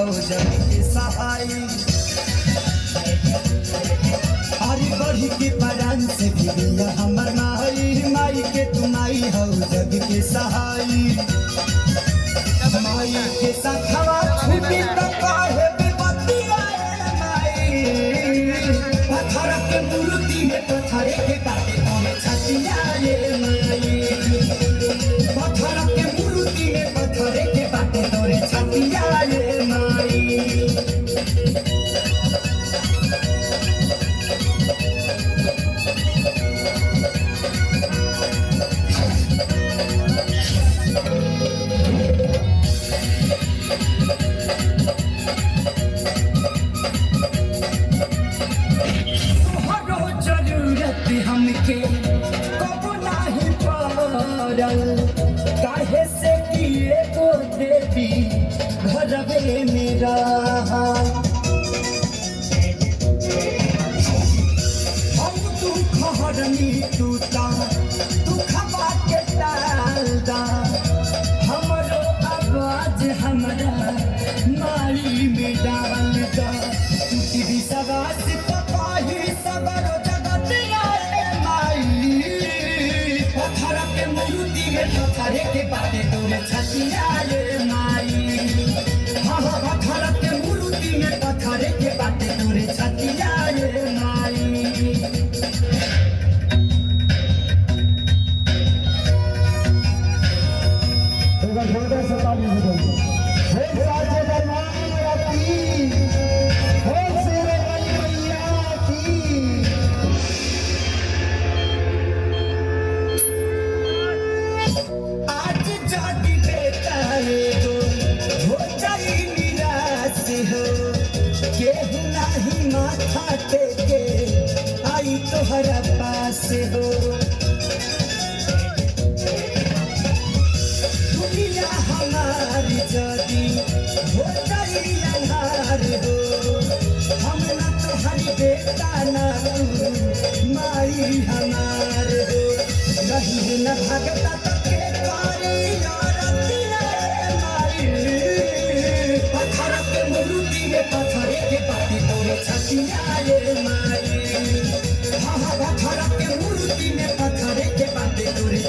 हो जग के सहाय। अरे बढ़ी के परान से भी दिया हमर माई, माई के तुमाई हो जग के सहाय। माई के सखवा छूटी तो काहे विपत्तिया माई, पत्थर के मूर्ति में पत्थर के काटे तोरे छतिया रे माई, पत्थर के मूर्ति में पत्थर के काटे तोरे छतिया रे माई। हमके कब नाही पड़ल काहे से किए को देवी घरवे में रहा। हम तू खहरनी टूटा तू खबा के डालदा, हमरो आवाज हमरा मारी में डालदा। टूटी भी सवास पपाही सबरो पत्थर के बाटे तोरे छतिया रे माई, हाँ पत्थर के मूर्ति में पत्थर के बाटे तोरे छतिया रे माई। केहू नहीं माथा टेके आई तोहरा पास हो, दुनिया हमारी जदी हो जाई अंधार हो। हम ना तोहरी बेटा ना तू माई हमार हो, नहीं न भगता तो के कारी रतिया माई, पत्थर के मूर्ति में पत्थर के बाटे तोरे छतिया रे माई, हाँ पत्थर के मूर्ति में पत्थर के बाटे तोरे।